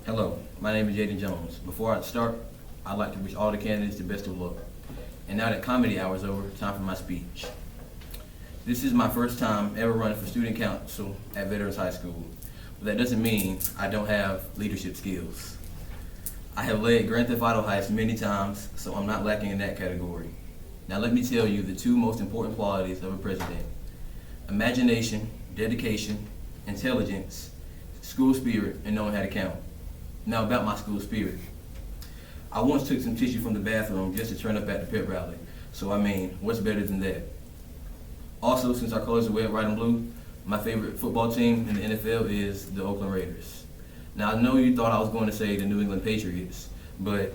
Hello, my name is Jaden Jones. Before I start, I'd like to wish all the candidates the best of luck. And now that comedy hour is over, time for my speech. This is my first time ever running for student council at Veterans High School, but that doesn't mean I don't have leadership skills. I have led Grand Theft Auto heists many times, so I'm not lacking in that category. Now let me tell you the two most important qualities of a president: imagination, dedication, intelligence, school spirit, and knowing how to count. Now about my school spirit. I once took some tissue from the bathroom just to turn up at the pep rally. So I mean, what's better than that? Also, since our colors are red, white, and blue, my favorite football team in the NFL is the Oakland Raiders. Now I know you thought I was going to say the New England Patriots, but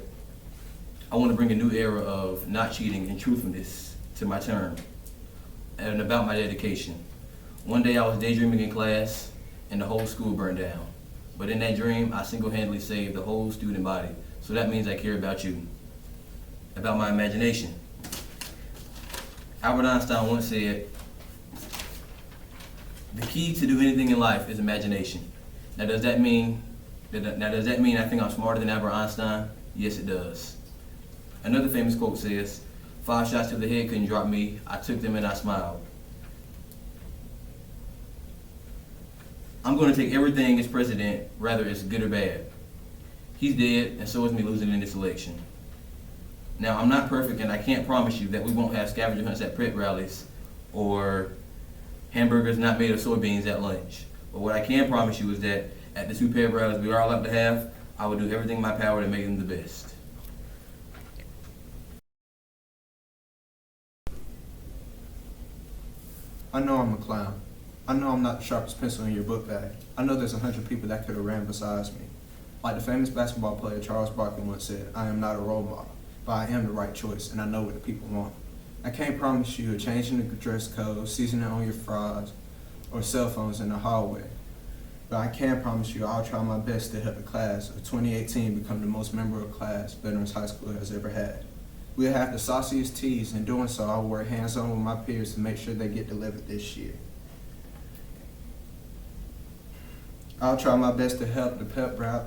I want to bring a new era of not cheating and truthfulness to my term. And about my dedication. One day I was daydreaming in class and the whole school burned down. But in that dream, I single-handedly saved the whole student body. So that means I care about you. About my imagination. Albert Einstein once said, the key to do anything in life is imagination. Now does that mean I think I'm smarter than Albert Einstein? Yes, it does. Another famous quote says, 5 shots to the head couldn't drop me. I took them and I smiled. I'm going to take everything as president, whether it's good or bad. He's dead, and so is me losing in this election. Now, I'm not perfect, and I can't promise you that we won't have scavenger hunts at prep rallies or hamburgers not made of soybeans at lunch. But what I can promise you is that at the 2 prep rallies we are allowed to have, I will do everything in my power to make them the best. I know I'm a clown. I know I'm not the sharpest pencil in your book bag. I know there's 100 people that could have ran besides me. Like the famous basketball player Charles Barkley once said, I am not a role model, but I am the right choice, and I know what the people want. I can't promise you a change in the dress code, seasoning on your fries, or cell phones in the hallway. But I can promise you I'll try my best to help the class of 2018 become the most memorable class Veterans High School has ever had. We'll have the sauciest teas, and doing so I'll work hands-on with my peers to make sure they get delivered this year. I'll try my best to help the pep rally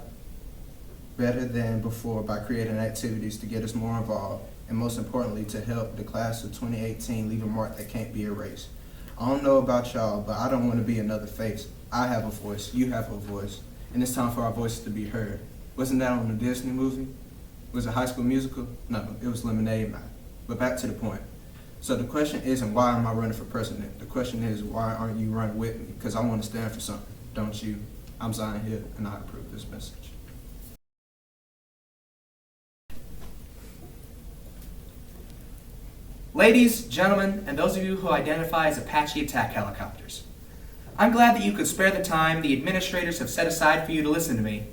better than before by creating activities to get us more involved, and most importantly, to help the class of 2018 leave a mark that can't be erased. I don't know about y'all, but I don't want to be another face. I have a voice, you have a voice, and it's time for our voices to be heard. Wasn't that on the Disney movie? Was it High School Musical? No, it was Lemonade Man. But back to the point. So the question isn't why am I running for president? The question is why aren't you running with me? Because I want to stand for something, don't you? I'm Zion Hill, and I approve this message. Ladies, gentlemen, and those of you who identify as Apache attack helicopters, I'm glad that you could spare the time the administrators have set aside for you to listen to me.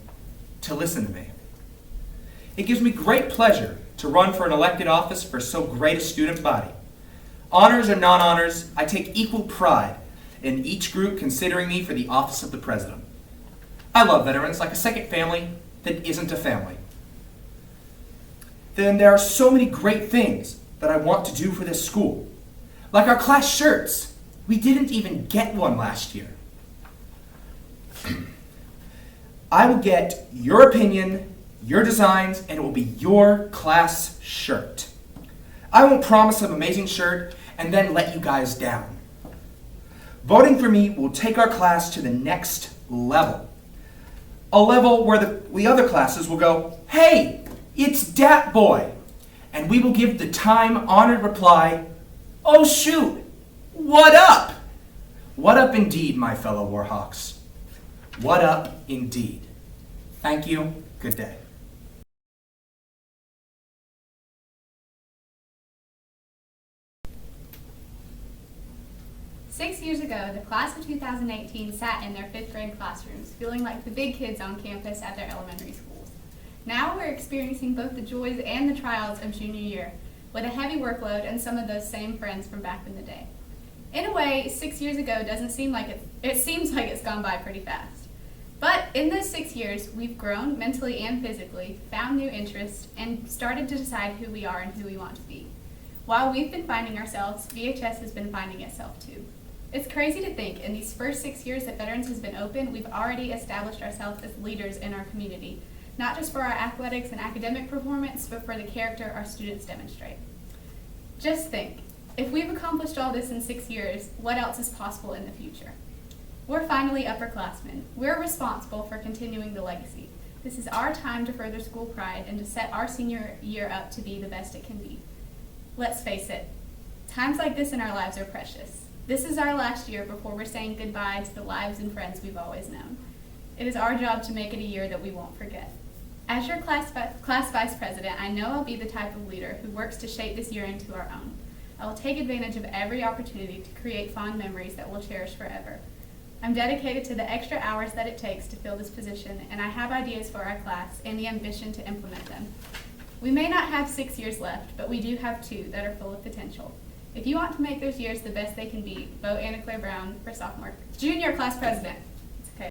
It gives me great pleasure to run for an elected office for so great a student body. Honors or non-honors, I take equal pride in each group considering me for the office of the president. I love veterans like a second family that isn't a family. Then there are so many great things that I want to do for this school. Like our class shirts. We didn't even get one last year. I will get your opinion, your designs, and it will be your class shirt. I won't promise an amazing shirt and then let you guys down. Voting for me will take our class to the next level. A level where the other classes will go, hey, it's Dat Boy. And we will give the time-honored reply, oh shoot, what up? What up indeed, my fellow Warhawks. What up indeed. Thank you. Good day. Six years ago, the class of 2018 sat in their 5th grade classrooms, feeling like the big kids on campus at their elementary schools. Now we're experiencing both the joys and the trials of junior year, with a heavy workload and some of those same friends from back in the day. In a way, 6 years ago doesn't seem like it seems like it's gone by pretty fast. But in those 6 years, we've grown mentally and physically, found new interests, and started to decide who we are and who we want to be. While we've been finding ourselves, VHS has been finding itself too. It's crazy to think in these first 6 years that Veterans has been open, we've already established ourselves as leaders in our community, not just for our athletics and academic performance, but for the character our students demonstrate. Just think, if we've accomplished all this in 6 years, what else is possible in the future? We're finally upperclassmen. We're responsible for continuing the legacy. This is our time to further school pride and to set our senior year up to be the best it can be. Let's face it, times like this in our lives are precious. This is our last year before we're saying goodbye to the lives and friends we've always known. It is our job to make it a year that we won't forget. As your class vice president, I know I'll be the type of leader who works to shape this year into our own. I will take advantage of every opportunity to create fond memories that we'll cherish forever. I'm dedicated to the extra hours that it takes to fill this position, and I have ideas for our class and the ambition to implement them. We may not have 6 years left, but we do have 2 that are full of potential. If you want to make those years the best they can be, vote Anna Claire Brown for junior class president. It's okay.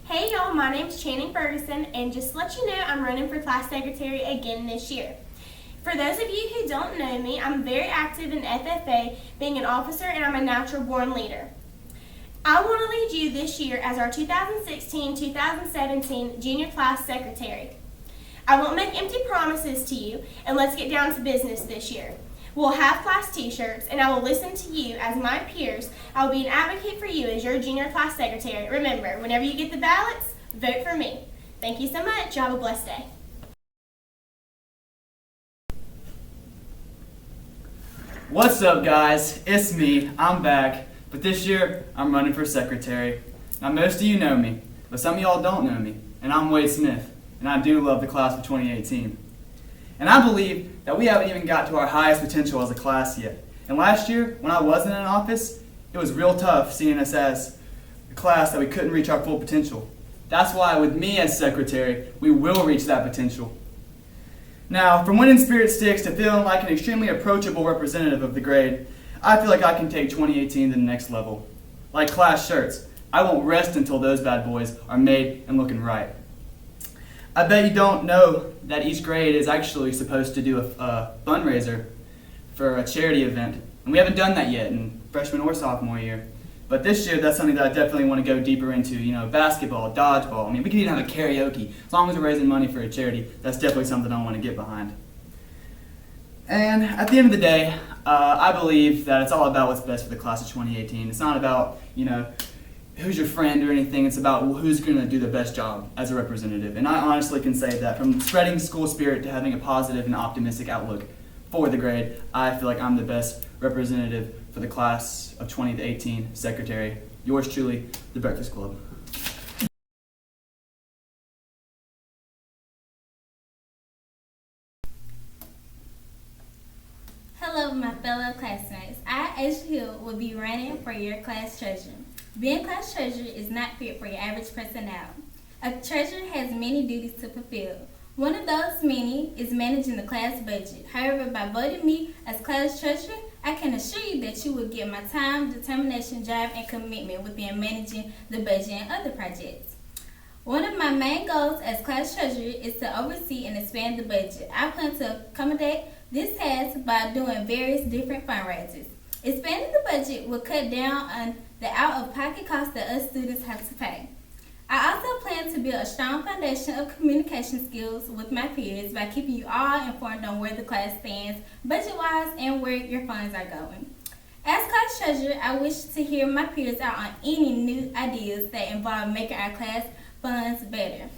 Hey y'all, my name's Channing Ferguson, and just to let you know, I'm running for class secretary again this year. For those of you who don't know me, I'm very active in FFA, being an officer, and I'm a natural born leader. I want to lead you this year as our 2016-2017 junior class secretary. I won't make empty promises to you, and let's get down to business this year. We'll have class t-shirts, and I will listen to you as my peers. I will be an advocate for you as your junior class secretary. Remember, whenever you get the ballots, vote for me. Thank you so much. You have a blessed day. What's up, guys? It's me. I'm back. But this year, I'm running for secretary. Now, most of you know me, but some of y'all don't know me. And I'm Wade Smith, and I do love the class of 2018. And I believe that we haven't even got to our highest potential as a class yet. And last year, when I wasn't in office, it was real tough seeing us as a class that we couldn't reach our full potential. That's why with me as secretary, we will reach that potential. Now, from winning Spirit Sticks to feeling like an extremely approachable representative of the grade, I feel like I can take 2018 to the next level. Like class shirts, I won't rest until those bad boys are made and looking right. I bet you don't know that each grade is actually supposed to do a fundraiser for a charity event. And we haven't done that yet in freshman or sophomore year. But this year, that's something that I definitely want to go deeper into. You know, basketball, dodgeball. I mean, we could even have a karaoke. As long as we're raising money for a charity, that's definitely something I want to get behind. And at the end of the day, I believe that it's all about what's best for the class of 2018. It's not about, you know, who's your friend or anything. It's about who's going to do the best job as a representative. And I honestly can say that from spreading school spirit to having a positive and optimistic outlook for the grade, I feel like I'm the best representative for the class of 2018 secretary. Yours truly, the Breakfast Club. Hello, my fellow classmates. I, Asia Hill, will be running for your class treasurer. Being class treasurer is not fit for your average personnel. A treasurer has many duties to fulfill. One of those many is managing the class budget. However, by voting me as class treasurer, I can assure you that you will get my time, determination, drive, and commitment within managing the budget and other projects. One of my main goals as class treasurer is to oversee and expand the budget. I plan to accommodate this task by doing various different fundraisers. Expanding the budget will cut down on the out-of-pocket costs that us students have to pay. I also plan to build a strong foundation of communication skills with my peers by keeping you all informed on where the class stands budget-wise and where your funds are going. As class treasurer, I wish to hear my peers out on any new ideas that involve making our class funds better.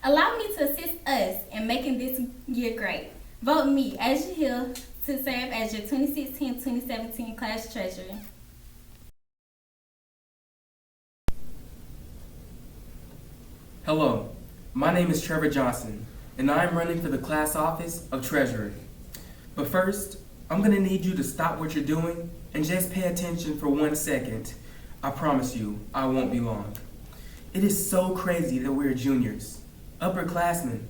Allow me to assist us in making this year great. Vote me, Asia Hill, to serve as your 2016-2017 class treasurer. Hello, my name is Trevor Johnson, and I am running for the class office of treasurer. But first, I'm going to need you to stop what you're doing and just pay attention for 1 second. I promise you, I won't be long. It is so crazy that we're juniors, upperclassmen,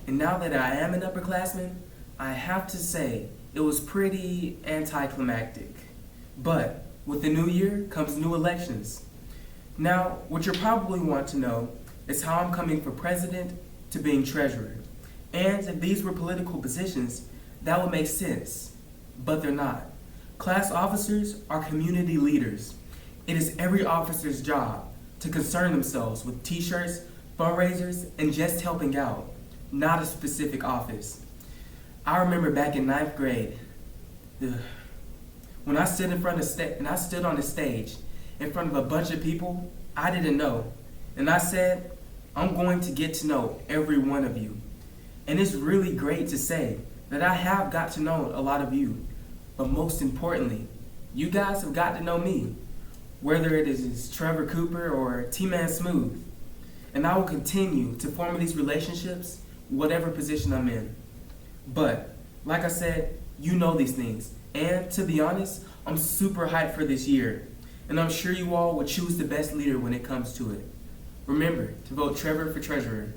and now that I am an upperclassman, I have to say it was pretty anticlimactic. But with the new year comes new elections. Now, what you probably want to know is how I'm coming from president to being treasurer. And if these were political positions, that would make sense. But they're not. Class officers are community leaders. It is every officer's job to concern themselves with t-shirts, fundraisers, and just helping out, not a specific office. I remember back in 9th grade, when I stood on the stage in front of a bunch of people I didn't know, and I said, I'm going to get to know every one of you. And it's really great to say that I have got to know a lot of you, but most importantly, you guys have got to know me, whether it is Trevor Cooper or T-Man Smooth. And I will continue to form these relationships, whatever position I'm in. But, like I said, you know these things. And to be honest, I'm super hyped for this year. And I'm sure you all will choose the best leader when it comes to it. Remember to vote Trevor for treasurer.